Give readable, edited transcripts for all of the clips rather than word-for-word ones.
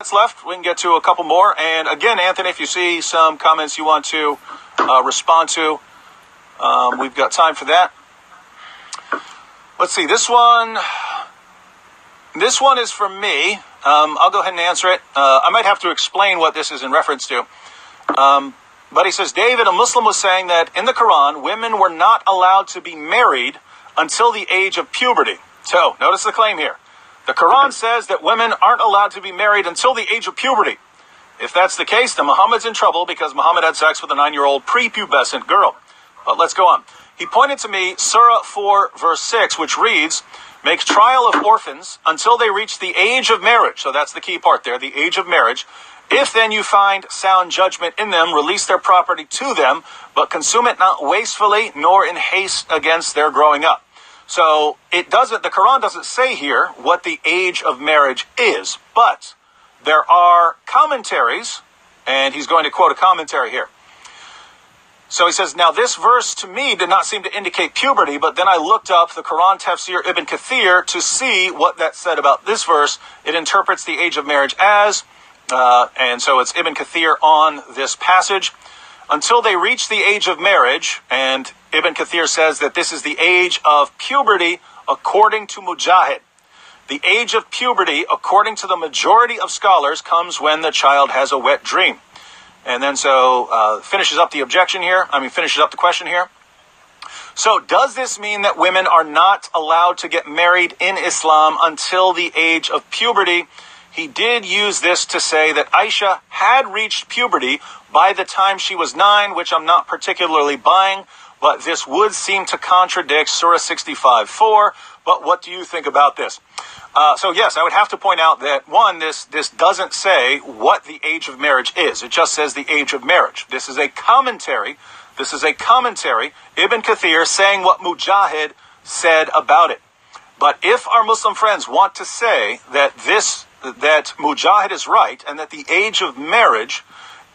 Minutes left. We can get to a couple more. And again, Anthony, if you see some comments you want to respond to, we've got time for that. Let's see. This one is from me. I'll go ahead and answer it. I might have to explain what this is in reference to. But he says, David, a Muslim was saying that in the Quran, women were not allowed to be married until the age of puberty. So, notice the claim here. The Quran says that women aren't allowed to be married until the age of puberty. If that's the case, then Muhammad's in trouble because Muhammad had sex with a 9-year-old prepubescent girl. But let's go on. He pointed to me Surah 4, verse 6, which reads, make trial of orphans until they reach the age of marriage. So that's the key part there, the age of marriage. If then you find sound judgment in them, release their property to them, but consume it not wastefully nor in haste against their growing up. So the Quran doesn't say here what the age of marriage is, but there are commentaries, and he's going to quote a commentary here. So he says, now this verse to me did not seem to indicate puberty, but then I looked up the Quran Tafsir Ibn Kathir to see what that said about this verse. It interprets the age of marriage as, and so it's Ibn Kathir on this passage, until they reach the age of marriage, and Ibn Kathir says that this is the age of puberty according to Mujahid. The age of puberty, according to the majority of scholars, comes when the child has a wet dream. And then finishes up the question here. So does this mean that women are not allowed to get married in Islam until the age of puberty? He did use this to say that Aisha had reached puberty by the time she was 9, which I'm not particularly buying, but this would seem to contradict Surah 65:4. But what do you think about this? So yes, I would have to point out that, one, this doesn't say what the age of marriage is. It just says the age of marriage. This is a commentary. Ibn Kathir saying what Mujahid said about it. But if our Muslim friends want to say that Mujahid is right and that the age of marriage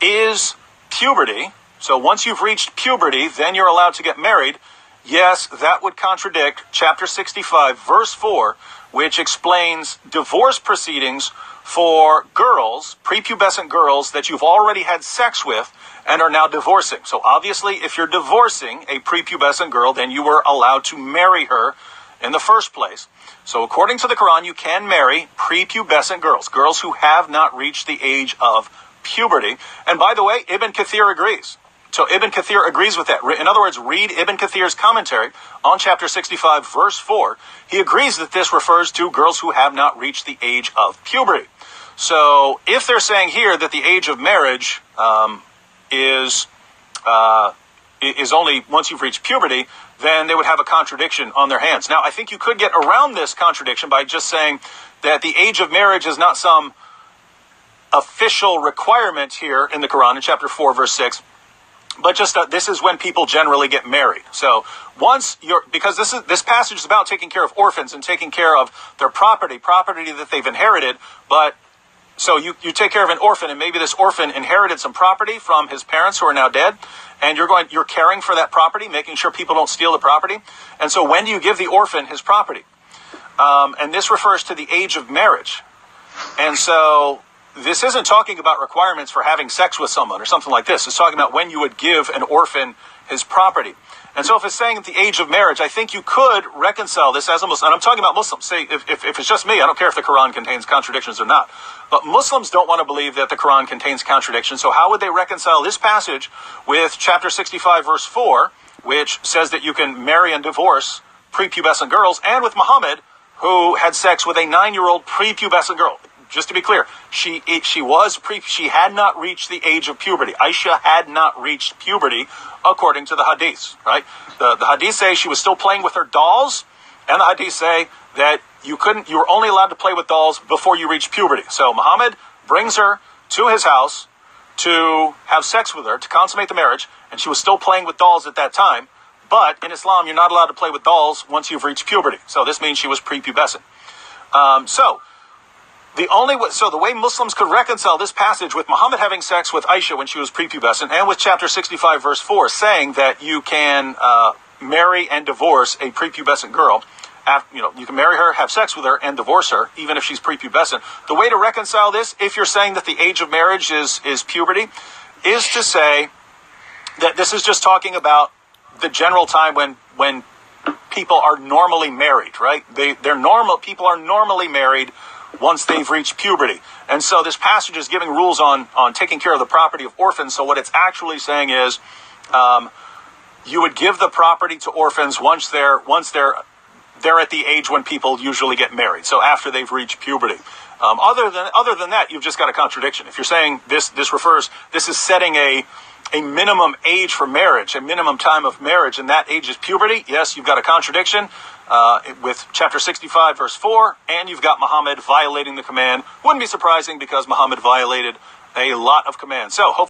is puberty, so once you've reached puberty, then you're allowed to get married, yes, that would contradict chapter 65, verse 4, which explains divorce proceedings for girls, prepubescent girls, that you've already had sex with and are now divorcing. So obviously, if you're divorcing a prepubescent girl, then you were allowed to marry her in the first place. So according to the Quran, you can marry prepubescent girls who have not reached the age of puberty. And by the way, Ibn Kathir agrees. So Ibn Kathir agrees with that. In other words, read Ibn Kathir's commentary on chapter 65, verse 4. He agrees that this refers to girls who have not reached the age of puberty. So if they're saying here that the age of marriage is only once you've reached puberty, then they would have a contradiction on their hands. Now, I think you could get around this contradiction by just saying that the age of marriage is not some official requirement here in the Quran in chapter 4, verse 6, but just this is when people generally get married. So because this passage is about taking care of orphans and taking care of their property that they've inherited, but so you take care of an orphan, and maybe this orphan inherited some property from his parents who are now dead, and you're caring for that property, making sure people don't steal the property. And so when do you give the orphan his property? And this refers to the age of marriage. And so this isn't talking about requirements for having sex with someone or something like this. It's talking about when you would give an orphan his property. And so if it's saying at the age of marriage, I think you could reconcile this as a Muslim. And I'm talking about Muslims. Say, if it's just me, I don't care if the Quran contains contradictions or not. But Muslims don't want to believe that the Quran contains contradictions. So how would they reconcile this passage with chapter 65, verse 4, which says that you can marry and divorce prepubescent girls, and with Muhammad, who had sex with a 9-year-old prepubescent girl? Just to be clear, she had not reached the age of puberty. Aisha had not reached puberty according to the hadiths, right? The hadiths say she was still playing with her dolls, and the hadiths say that you were only allowed to play with dolls before you reached puberty. So Muhammad brings her to his house to have sex with her, to consummate the marriage, and she was still playing with dolls at that time. But in Islam, you're not allowed to play with dolls once you've reached puberty. So this means she was prepubescent. The way Muslims could reconcile this passage with Muhammad having sex with Aisha when she was prepubescent, and with chapter 65, verse 4, saying that you can marry and divorce a prepubescent girl, you can marry her, have sex with her, and divorce her, even if she's prepubescent. The way to reconcile this, if you're saying that the age of marriage is puberty, is to say that this is just talking about the general time when people are normally married, right? People are normally married once they've reached puberty. And so this passage is giving rules on taking care of the property of orphans. So what it's actually saying is, you would give the property to orphans once they're at the age when people usually get married. So after they've reached puberty. Other than that, you've just got a contradiction. If you're saying this is setting a minimum age for marriage, a minimum time of marriage, and that age is puberty, yes, you've got a contradiction with chapter 65, verse 4, and you've got Muhammad violating the command. Wouldn't be surprising because Muhammad violated a lot of commands. So hopefully